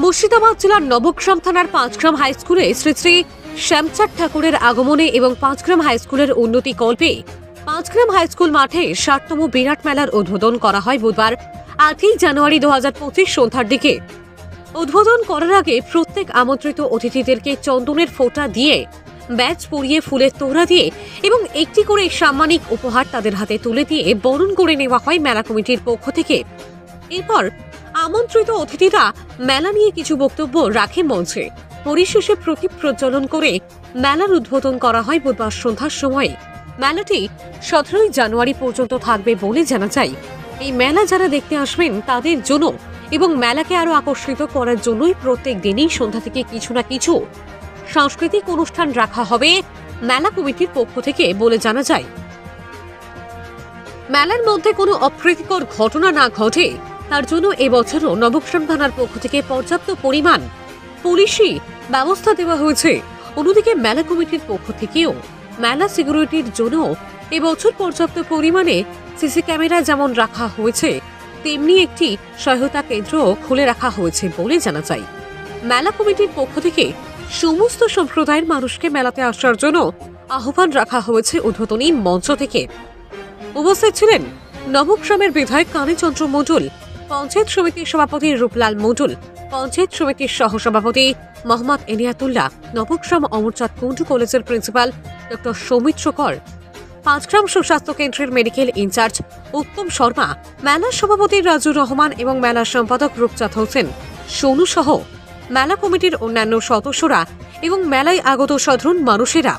মুর্শিদাবাদ জেলার নবগ্রাম থানার পাঁচগ্রাম হাই স্কুলে শ্রী শ্রী শ্যামচাঁদ ঠাকুরের আগমনে এবং পাঁচগ্রাম হাই স্কুলের উন্নতি কল্পে পাঁচগ্রাম হাই স্কুল মাঠে ৬০তম বিরাট মেলার উদ্বোধন করা হয় বুধবার ৮ই জানুয়ারি ২০২৫ সন্ধ্যার দিকে। উদ্বোধন করার আগে প্রত্যেক আমন্ত্রিত অতিথিদেরকে চন্দনের ফোঁটা দিয়ে, ব্যাজ পরিয়ে, ফুলের তোড়া দিয়ে এবং একটি করে সাম্মানিক উপহার তাদের হাতে তুলে দিয়ে বরণ করে নেওয়া হয় মেলা কমিটির পক্ষ থেকে। এরপর আমন্ত্রিত অতিথিরা মেলা নিয়ে কিছু বক্তব্য রাখে মঞ্চে। পরিশেষে প্রদীপ প্রজ্বলন করে মেলার উদ্বোধন করা হয় বুধবার সন্ধ্যার সময়ে। মেলাটি ১৭ই জানুয়ারি পর্যন্ত থাকবে বলে জানা যায়। এই মেলা যারা দেখতে আসবেন তাদের জন্য এবং মেলাকে আরো আকর্ষিত করার জন্যই প্রত্যেক দিনই সন্ধ্যা থেকে কিছু না কিছু সাংস্কৃতিক অনুষ্ঠান রাখা হবে মেলা কমিটির পক্ষ থেকে বলে জানা যায়। মেলার মধ্যে কোনো অপ্রীতিকর ঘটনা না ঘটে তার জন্য এবছরও নবগ্রাম থানার পক্ষ থেকে পর্যাপ্ত পরিমাণ পুলিশি ব্যবস্থা দেওয়া হয়েছে। অন্যদিকে মেলা কমিটির পক্ষ থেকেও মেলা সিকিউরিটির জন্য এবছর পর্যাপ্ত পরিমাণে সিসি ক্যামেরা যেমন রাখা হয়েছে তেমনি একটি সহায়তা কেন্দ্র খুলে রাখা হয়েছে বলে জানা যায়। মেলা কমিটির পক্ষ থেকে সমস্ত সম্প্রদায়ের মানুষকে মেলাতে আসার জন্য আহ্বান রাখা হয়েছে উদ্বোধনী মঞ্চ থেকে। উপস্থিত ছিলেন নবগ্রামের বিধায়ক কালীচন্দ্র মণ্ডল, পঞ্চায়েত সমিতির সভাপতি রূপলাল মণ্ডল, পঞ্চায়েত সমিতির সহসভাপতি মোহাম্মদ এনিয়াতুল্লাহ, নবগ্রাম অমরচাঁদ কুণ্ডু কলেজের প্রিন্সিপাল ডক্টর সৌমিত্র কর, পাঁচগ্রাম সুস্বাস্থ্য কেন্দ্রের মেডিকেল ইনচার্জ উত্তম শর্মা, মেলার সভাপতি রাজুর রহমান এবং মেলার সম্পাদক রূপচাঁদ হোসেন সোনু সহ মেলা কমিটির অন্যান্য সদস্যরা এবং মেলায় আগত সাধারণ মানুষেরা।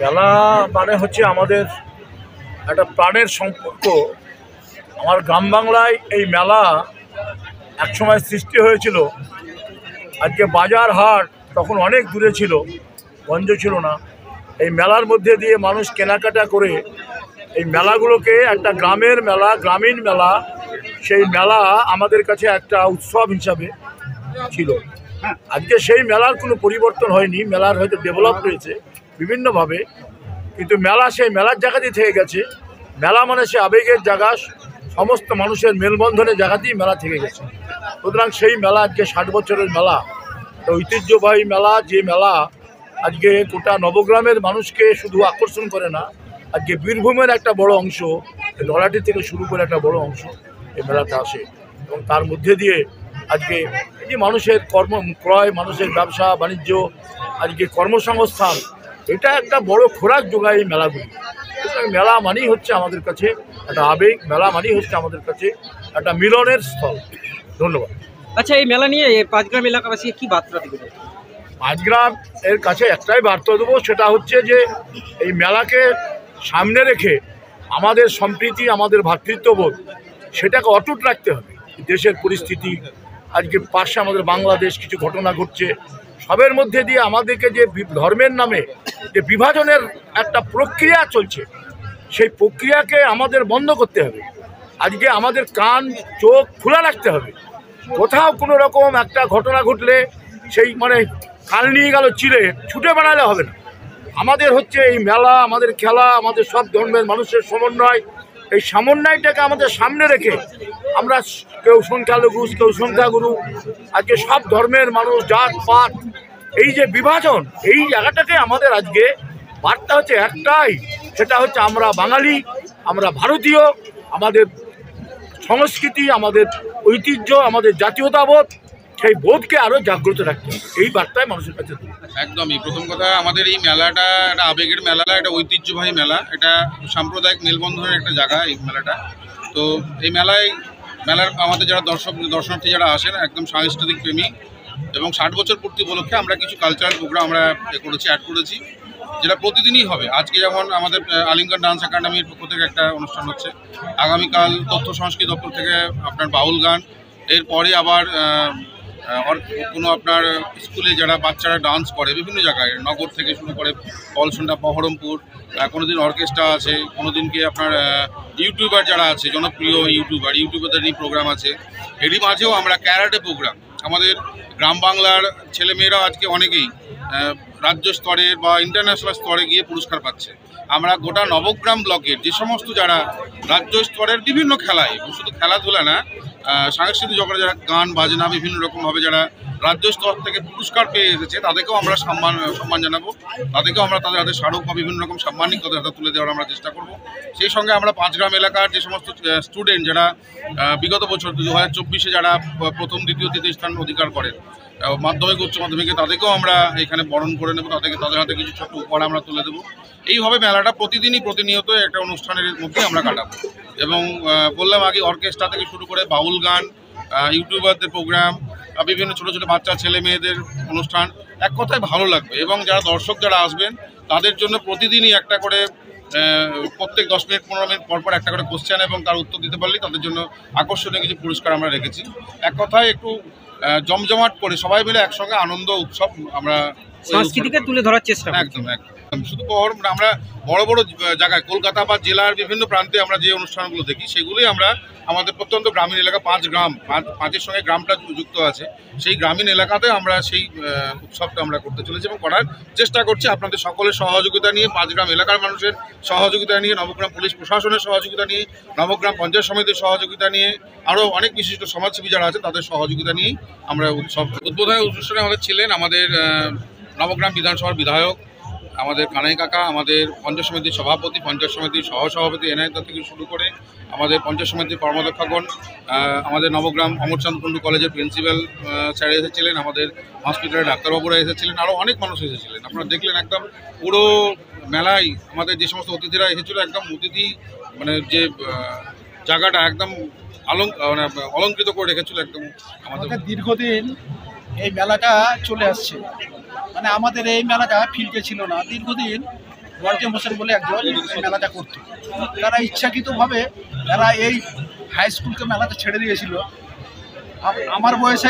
মেলা মানে হচ্ছে আমাদের একটা প্রাণের সম্পর্ক। আমার গ্রাম বাংলায় এই মেলা একসময় সৃষ্টি হয়েছিল। আজকে বাজার হাট তখন অনেক দূরে ছিল, গঞ্জ ছিল না। এই মেলার মধ্যে দিয়ে মানুষ কেনাকাটা করে এই মেলাগুলোকে একটা গ্রামের মেলা, গ্রামীণ মেলা, সেই মেলা আমাদের কাছে একটা উৎসব হিসাবে ছিল। আজকে সেই মেলার কোনো পরিবর্তন হয়নি, মেলার হয়তো ডেভেলপ হয়েছে বিভিন্নভাবে, কিন্তু মেলা সেই মেলার জায়গাতেই থেকে গেছে। মেলা মানে সে আবেগের জায়গা, সমস্ত মানুষের মেলবন্ধনের জায়গাতেই মেলা থেকে গেছে। সুতরাং সেই মেলা আজকে ৬০ বছরের মেলা, ঐতিহ্যবাহী মেলা, যে মেলা আজকে গোটা নবগ্রামের মানুষকে শুধু আকর্ষণ করে না, আজকে বীরভূমের একটা বড় অংশ, নলাটি থেকে শুরু করে একটা বড় অংশ এই মেলাতে আসে। এবং তার মধ্যে দিয়ে আজকে এই যে মানুষের ক্রয়, মানুষের ব্যবসা বাণিজ্য, আজকে কর্মসংস্থান, এটা একটা বড় খোরাক যোগায় এই মেলাগুলি। সুতরাং মেলা মানেই হচ্ছে আমাদের কাছে একটা আবেগ, মেলা মানেই হচ্ছে আমাদের কাছে একটা মিলনের স্থল। ধন্যবাদ। আচ্ছা, এই মেলা নিয়ে পাঁচগ্রাম এলাকাবাসী কি বার্তা দেবেন? পাঁচগ্রাম এর কাছে একটাই বার্তা দেবো, সেটা হচ্ছে যে এই মেলাকে সামনে রেখে আমাদের সম্প্রীতি, আমাদের ভ্রাতৃত্ববোধ, সেটাকে অটুট রাখতে হবে। দেশের পরিস্থিতি, আজকে পাশে আমাদের বাংলাদেশ, কিছু ঘটনা ঘটছে, সবের মধ্যে দিয়ে আমাদেরকে যে ধর্মের নামে যে বিভাজনের একটা প্রক্রিয়া চলছে, সেই প্রক্রিয়াকে আমাদের বন্ধ করতে হবে। আজকে আমাদের কান চোখ খোলা রাখতে হবে। কোথাও কোনো রকম একটা ঘটনা ঘটলে সেই মানে কাল নিয়ে গেল চিড়ে ছুটে বেড়ালে হবে না। আমাদের হচ্ছে এই মেলা, আমাদের খেলা, আমাদের সব ধর্মের মানুষের সমন্বয়, এই সমন্বয়টাকে আমাদের সামনে রেখে আমরা কেউ সংখ্যালঘু, কেউ সংখ্যাগুরু, আজকে সব ধর্মের মানুষ, জাত পাত, এই যে বিভাজন, এই জায়গাটাকে আমাদের আজকে বার্তা হচ্ছে একটাই, সেটা হচ্ছে আমরা বাঙালি, আমরা ভারতীয়, আমাদের সংস্কৃতি, আমাদের ঐতিহ্য, আমাদের জাতীয়তাবোধ, সেই বোধকে আরও জাগ্রত রাখতে হবে। এই বার্তায় মানুষের কাছে একদমই। প্রথম কথা, আমাদের এই মেলাটা একটা আবেগের মেলা, একটা ঐতিহ্যবাহী মেলা, এটা সাম্প্রদায়িক মেলবন্ধনের একটা জায়গা এই মেলাটা। তো এই মেলার আমাদের যারা দর্শনার্থী যারা আসেন একদম সাংস্কৃতিক প্রেমী, এবং ৬০ বছর পূর্তি উপলক্ষে আমরা কিছু কালচারাল প্রোগ্রাম আমরা অ্যাড করেছি, যেটা প্রতিদিনই হবে। আজকে যেমন আমাদের আলিঙ্গন ডান্স একাডেমির পক্ষ থেকে একটা অনুষ্ঠান হচ্ছে, আগামীকাল তথ্য সংস্কৃতি দপ্তর থেকে আপনার বাউল গান, এরপরে আবার কোনো আপনার স্কুলে যারা বাচ্চারা ডান্স করে বিভিন্ন জায়গায়, নগর থেকে শুরু করে কলসন্ডা, বহরমপুর, কোনো দিন অর্কেস্ট্রা আছে, কোনো দিনকে আপনার ইউটিউবার যারা আছে, জনপ্রিয় ইউটিউবারদের নিয়ে প্রোগ্রাম আছে। এরই মাঝেও আমরা ক্যারাটে প্রোগ্রাম, আমাদের গ্রাম বাংলার ছেলেমেয়েরা আজকে অনেকেই রাজ্য স্তরে বা ইন্টারন্যাশনাল স্তরে গিয়ে পুরস্কার পাচ্ছে। আমরা গোটা নবগ্রাম ব্লকের যে সমস্ত যারা রাজ্য স্তরের বিভিন্ন খেলায়, শুধু খেলাধুলা না, সাংস্কৃতিক জগতে যারা গান বাজনা বিভিন্ন রকমভাবে যারা রাজ্য স্তর থেকে পুরস্কার পেয়ে এসেছে তাদেরকেও আমরা সম্মান জানাবো, তাদেরকেও আমরা তাদের হাতে স্মারক বা বিভিন্ন রকম সাম্মানিক তাদের হাতে তুলে দেওয়ার আমরা চেষ্টা করব। সেই সঙ্গে আমরা পাঁচগ্রাম এলাকার যে সমস্ত স্টুডেন্ট যারা বিগত বছর 2024-এ যারা প্রথম দ্বিতীয় তৃতীয় স্থান অধিকার করেন মাধ্যমিক উচ্চ মাধ্যমিকে, তাদেরকেও আমরা এখানে বরণ করে নেব, তাদের হাতে কিছু ছোট্ট উপহার আমরা তুলে দেবো। এইভাবে মেলাটা প্রতিনিয়ত একটা অনুষ্ঠানের মধ্যে আমরা কাটাবো। এবং বললাম আগে, অর্কেস্ট্রা থেকে শুরু করে বাউল গান, ইউটিউবারদের প্রোগ্রাম, বিভিন্ন ছোটো ছোটো বাচ্চা ছেলে মেয়েদের অনুষ্ঠান, এক কথায় ভালো লাগবে। এবং যারা দর্শক যারা আসবেন তাদের জন্য প্রতিদিনই একটা করে প্রত্যেক 10 মিনিট 15 মিনিট পরপর একটা করে কোশ্চেন এবং তার উত্তর দিতে পারলেই তাদের জন্য আকর্ষণীয় কিছু পুরস্কার আমরা রেখেছি। এক কথায় একটু জমজমাট করে সবাই মিলে একসঙ্গে আনন্দ উৎসব আমরা সংস্কৃতিকে তুলে ধরার চেষ্টা। একদম শুধু আমরা বড় বড় জায়গায় কলকাতা বা জেলার বিভিন্ন প্রান্তে আমরা যে অনুষ্ঠানগুলো দেখি সেগুলোই আমরা আমাদের প্রত্যন্ত গ্রামীণ এলাকা, পাঁচের সঙ্গে গ্রামটা যুক্ত আছে, সেই গ্রামীণ এলাকাতে আমরা সেই উৎসবটা আমরা করতে চলেছি এবং করার চেষ্টা করছি। আপনাদের সকলের সহযোগিতা নিয়ে, পাঁচগ্রাম এলাকার মানুষের সহযোগিতা নিয়ে, নবগ্রাম পুলিশ প্রশাসনের সহযোগিতা নিয়ে, নবগ্রাম পঞ্চায়েত সমিতির সহযোগিতা নিয়ে, আরও অনেক বিশিষ্ট সমাজসেবী যারা আছেন তাদের সহযোগিতা নিয়েই আমরা উৎসব উদ্বোধনী অনুষ্ঠানে আমাদের ছিলেন আমাদের নবগ্রাম বিধানসভার বিধায়ক, আমাদের কানাই কাকা, আমাদের পঞ্চায়েত সমিতির সভাপতি, পঞ্চায়েত সমিতির সহসভাপতি এনায়েত থেকে শুরু করে আমাদের পঞ্চায়েত সমিতির কর্মাধ্যক্ষগণ, আমাদের নবগ্রাম অমরচাঁদ কুণ্ডু কলেজের প্রিন্সিপাল স্যার এসেছিলেন, আমাদের হসপিটালের ডাক্তারবাবুরা এসেছিলেন, আরও অনেক মানুষ এসেছিলেন। আপনারা দেখলেন একদম পুরো মেলায় আমাদের যে সমস্ত অতিথিরা এসেছিলো, একদম অতিথি মানে যে জায়গাটা একদম অলঙ্কৃত করে রেখেছিল। একদম আমাদের দীর্ঘদিন এই মেলাটা চলে আসছে, মানে আমাদের এই মেলাটা ফিল্ডে ছিল না, দীর্ঘদিন ওয়ার্কে হোসেন বলে একজন এই মেলাটা করতো। তারা ইচ্ছাকৃতভাবে তারা এই হাই স্কুলকে মেলাটা ছেড়ে দিয়েছিল। আমার বয়স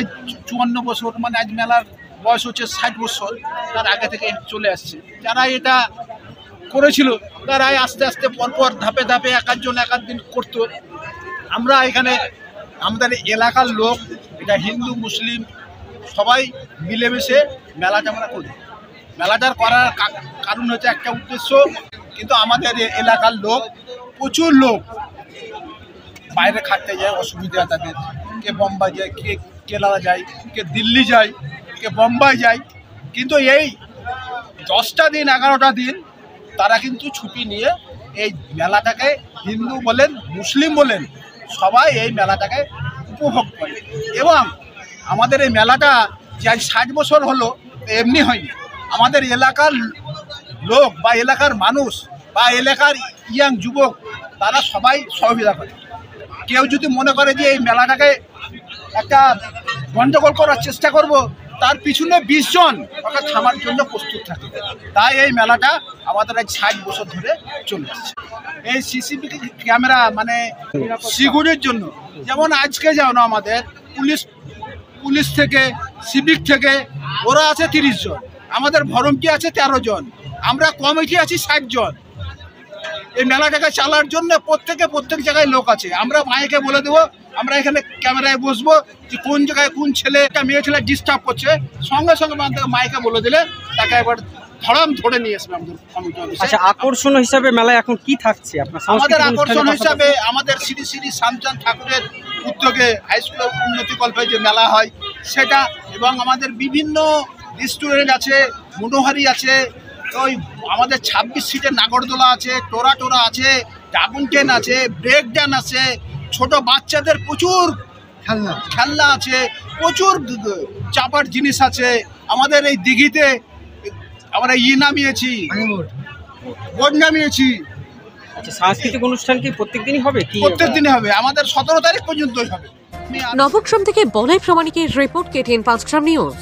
54 বছর, মানে আজ মেলার বয়স হচ্ছে 60 বছর, তার আগে থেকে চলে আসছে। যারা এটা করেছিল তারাই আস্তে আস্তে পরপর ধাপে ধাপে এক দিন করতো। আমরা এখানে আমাদের এলাকার লোক, এটা হিন্দু মুসলিম সবাই মিলেমিশে মেলাটা আমরা করি। মেলাটার করার কারণ হচ্ছে একটা উদ্দেশ্য, কিন্তু আমাদের এলাকার লোক, প্রচুর লোক বাইরে খাটতে যায়, অসুবিধা তাদের, কে বোম্বাই যায়, কে কেরালা যায়, কে দিল্লি যায়, কে বোম্বাই যায়, কিন্তু এই 10টা দিন 11টা দিন তারা কিন্তু ছুটি নিয়ে এই মেলাটাকে, হিন্দু বলেন মুসলিম বলেন সবাই এই মেলাটাকে উপভোগ করে। এবং আমাদের এই মেলাটা যে আজ 60 বছর হলো এমনি হয়নি। আমাদের এলাকার লোক বা এলাকার মানুষ বা এলাকার ইয়াং যুবক তারা সবাই সহযোগিতা করে। কেউ যদি মনে করে যে এই মেলাটাকে একটা গণ্ডগোল করার চেষ্টা করব, তার পিছনে 20 জন ওকে থামার জন্য প্রস্তুত থাকে। তাই এই মেলাটা আমাদের আজ 60 বছর ধরে চলে আসছে। এই সিসিটিভি ক্যামেরা মানে সিকিউরিটির জন্য, যেমন আজকে যেমন আমাদের পুলিশ থেকে, সিভিক থেকে ওরা আছে 30 জন, আমাদের ভরমটি আছে 13 জন, আমরা কমিটি আছি 60 জন। এই মেলাটাকে চালার জন্য প্রত্যেক জায়গায় লোক আছে। আমরা মাইকে বলে দেবো, আমরা এখানে ক্যামেরায় বসবো যে কোন জায়গায় কোন ছেলে, একটা মেয়ে ছেলে ডিস্টার্ব করছে, সঙ্গে সঙ্গে মাইকে বলে দিলে তাকে একবার ধরে নিয়ে আসবে আমাদের কমিটি। আচ্ছা, আকর্ষণ হিসাবে মেলায় এখন কি থাকছে আপনার? আমাদের আকর্ষণ হিসাবে আমাদের শ্রী শ্রী শ্যামচাঁদ ঠাকুরের উদ্যোগে হাই স্কুলের উন্নতিকল্পে যে মেলা হয় সেটা, এবং আমাদের বিভিন্ন রেস্টুরেন্ট আছে, মনোহারি আছে, ওই আমাদের 26 সিটের নাগরদোলা আছে, টোরা আছে, ডাবল ট্রেন আছে, ব্রেক ডান আছে, ছোট বাচ্চাদের প্রচুর খেলনা আছে, প্রচুর চাপার জিনিস আছে। আমাদের এই দিঘিতে আমরা নামিয়েছি, বোট নামিয়েছি। আচ্ছা, সাংস্কৃতিক অনুষ্ঠান কি প্রত্যেকদিনই হবে? প্রত্যেকদিনই হবে, আমাদের 17 তারিখ পর্যন্তই হবে। নবগ্রাম থেকে বলাই প্রামাণিকের রিপোর্ট, KTN পাঁচগ্রাম নিউজ।